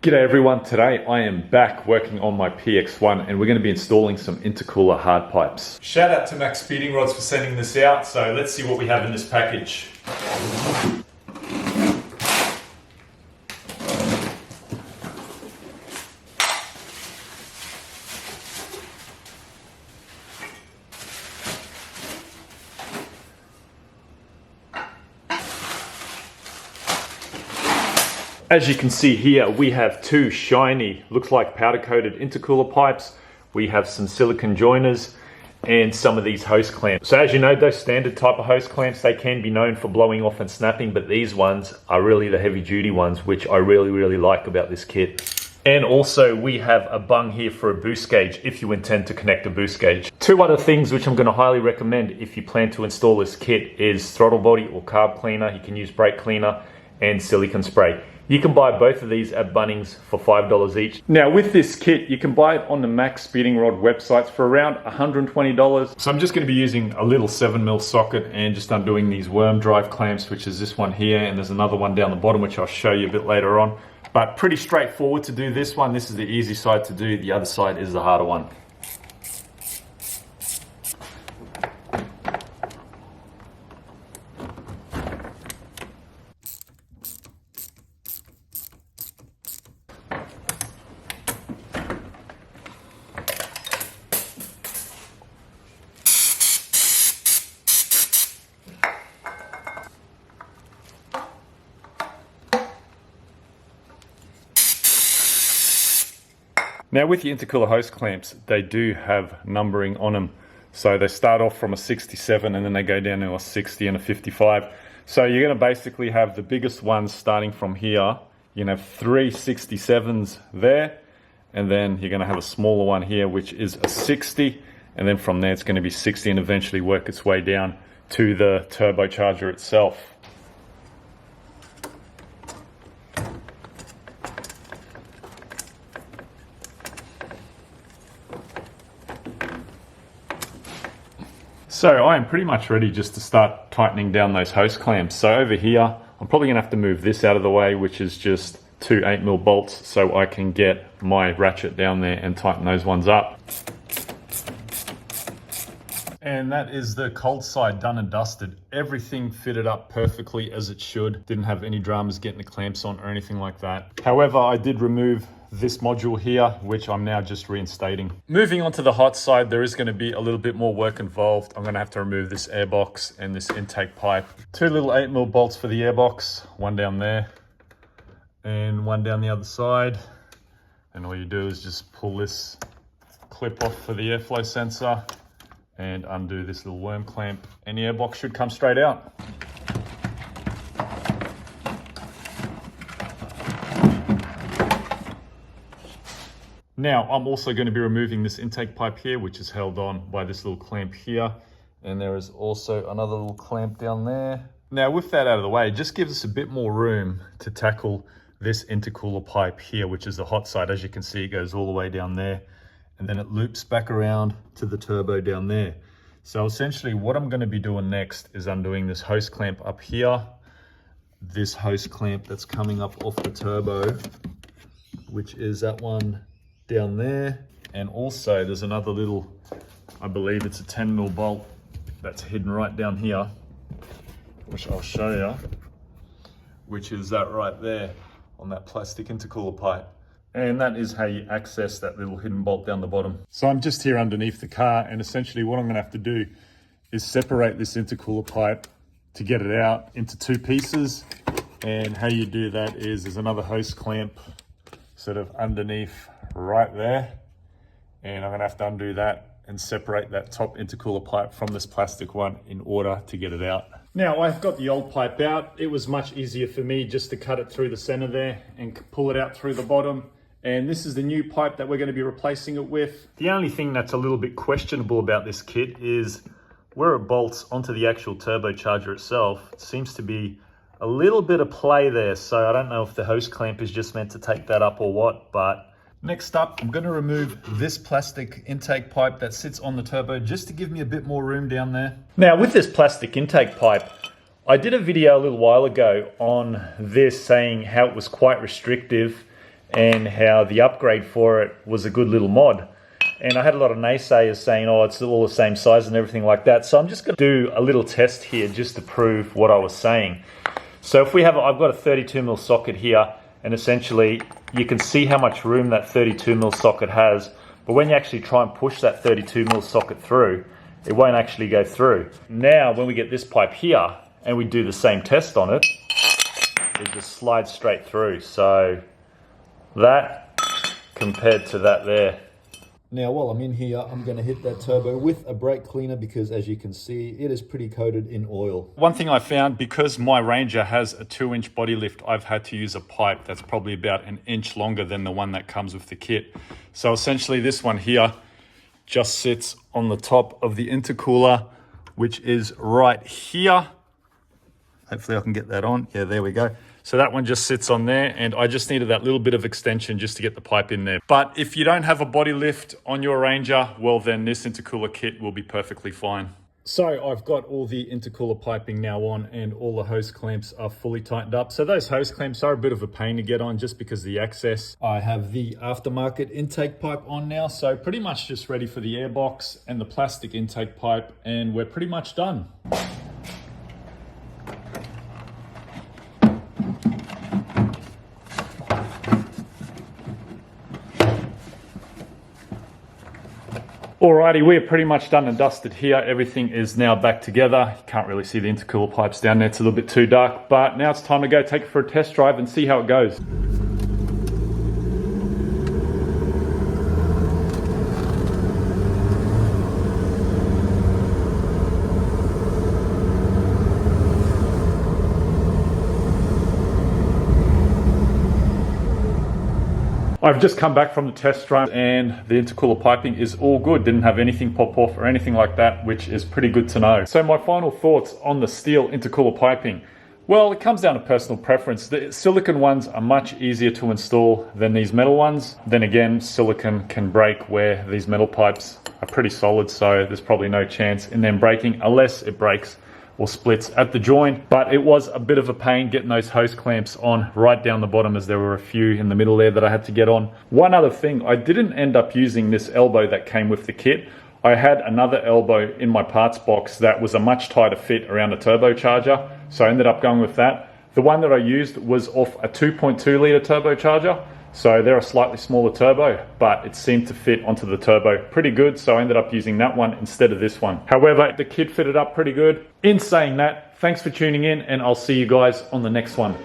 G'day everyone, today I am back working on my PX1 and we're going to be installing some intercooler hard pipes. Shout out to MaxpeedingRods for sending this out, so let's see what we have in this package. As you can see here, we have two shiny, looks like powder coated intercooler pipes. We have some silicone joiners and some of these hose clamps. So as you know, those standard type of hose clamps, they can be known for blowing off and snapping, but these ones are really the heavy duty ones, which I really like about this kit. And also we have a bung here for a boost gauge if you intend to connect a boost gauge. Two other things which I'm going to highly recommend if you plan to install this kit is throttle body or carb cleaner. You can use brake cleaner and silicone spray. You can buy both of these at Bunnings for $5 each. Now with this kit, you can buy it on the Max Speeding Rod websites for around $120. So I'm just going to be using a little 7mm socket and just undoing these worm drive clamps, which is this one here, and there's another one down the bottom which I'll show you a bit later on. But pretty straightforward to do this one. This is the easy side to do, the other side is the harder one. Now with the intercooler hose clamps, they do have numbering on them. So they start off from a 67 and then they go down to a 60 and a 55. So you're going to basically have the biggest ones starting from here. You're going to have 3 67s there, and then you're going to have a smaller one here which is a 60, and then from there it's going to be 60 and eventually work its way down to the turbocharger itself. So I am pretty much ready just to start tightening down those hose clamps. So over here, I'm probably gonna have to move this out of the way, which is just two 8mm bolts, so I can get my ratchet down there and tighten those ones up. And that is the cold side done and dusted. Everything fitted up perfectly as it should. Didn't have any dramas getting the clamps on or anything like that. However, I did remove this module here, which I'm now just reinstating. Moving on to the hot side, there is going to be a little bit more work involved. I'm going to have to remove this airbox and this intake pipe. Two little 8mm bolts for the airbox, one down there and one down the other side. And all you do is just pull this clip off for the airflow sensor and undo this little worm clamp, and the airbox should come straight out. Now, I'm also going to be removing this intake pipe here, which is held on by this little clamp here. And there is also another little clamp down there. Now, with that out of the way, it just gives us a bit more room to tackle this intercooler pipe here, which is the hot side. As you can see, it goes all the way down there, and then it loops back around to the turbo down there. So essentially what I'm going to be doing next is undoing this hose clamp up here, this hose clamp that's coming up off the turbo, which is that one down there, and also there's another little, I believe it's a 10mm bolt that's hidden right down here, which I'll show you, which is that right there on that plastic intercooler pipe. And that is how you access that little hidden bolt down the bottom. So I'm just here underneath the car, and essentially what I'm going to have to do is separate this intercooler pipe to get it out into two pieces. And how you do that is there's another hose clamp sort of underneath right there, and I'm going to have to undo that and separate that top intercooler pipe from this plastic one in order to get it out. Now I've got the old pipe out. It was much easier for me just to cut it through the center there and pull it out through the bottom. And this is the new pipe that we're going to be replacing it with. The only thing that's a little bit questionable about this kit is where it bolts onto the actual turbocharger itself. It seems to be a little bit of play there, so I don't know if the hose clamp is just meant to take that up or what. But next up, I'm going to remove this plastic intake pipe that sits on the turbo just to give me a bit more room down there. Now with this plastic intake pipe, I did a video a little while ago on this saying how it was quite restrictive and how the upgrade for it was a good little mod. And I had a lot of naysayers saying, oh, it's all the same size and everything like that. So I'm just going to do a little test here just to prove what I was saying. So if we have, I've got a 32mm socket here, and essentially you can see how much room that 32mm socket has. But when you actually try and push that 32mm socket through, it won't actually go through. Now, when we get this pipe here and we do the same test on it, it just slides straight through. So that compared to that there. Now, while I'm in here, I'm going to hit that turbo with a brake cleaner because, as you can see, it is pretty coated in oil. One thing I found, because my Ranger has a 2-inch body lift, I've had to use a pipe that's probably about an inch longer than the one that comes with the kit. So essentially this one here just sits on the top of the intercooler, which is right here. Hopefully I can get that on. Yeah, there we go. So that one just sits on there, and I just needed that little bit of extension just to get the pipe in there. But if you don't have a body lift on your Ranger, well then this intercooler kit will be perfectly fine. So I've got all the intercooler piping now on, and all the hose clamps are fully tightened up. So those hose clamps are a bit of a pain to get on just because of the access. I have the aftermarket intake pipe on now, so pretty much just ready for the airbox and the plastic intake pipe, and we're pretty much done. Alrighty, we're pretty much done and dusted here. Everything is now back together. You can't really see the intercooler pipes down there. It's a little bit too dark, but now it's time to go take it for a test drive and see how it goes. I've just come back from the test run and the intercooler piping is all good. Didn't have anything pop off or anything like that, which is pretty good to know. So my final thoughts on the steel intercooler piping. Well, it comes down to personal preference. The silicone ones are much easier to install than these metal ones. Then again, silicone can break where these metal pipes are pretty solid, so there's probably no chance in them breaking unless it breaks or splits at the joint. But it was a bit of a pain getting those hose clamps on right down the bottom, as there were a few in the middle there that I had to get on. One other thing, I didn't end up using this elbow that came with the kit. I had another elbow in my parts box that was a much tighter fit around a turbocharger, so I ended up going with that. The one that I used was off a 2.2 litre turbocharger, so they're a slightly smaller turbo, but it seemed to fit onto the turbo pretty good, so I ended up using that one instead of this one. However, the kit fitted up pretty good. In saying that, thanks for tuning in, and I'll see you guys on the next one.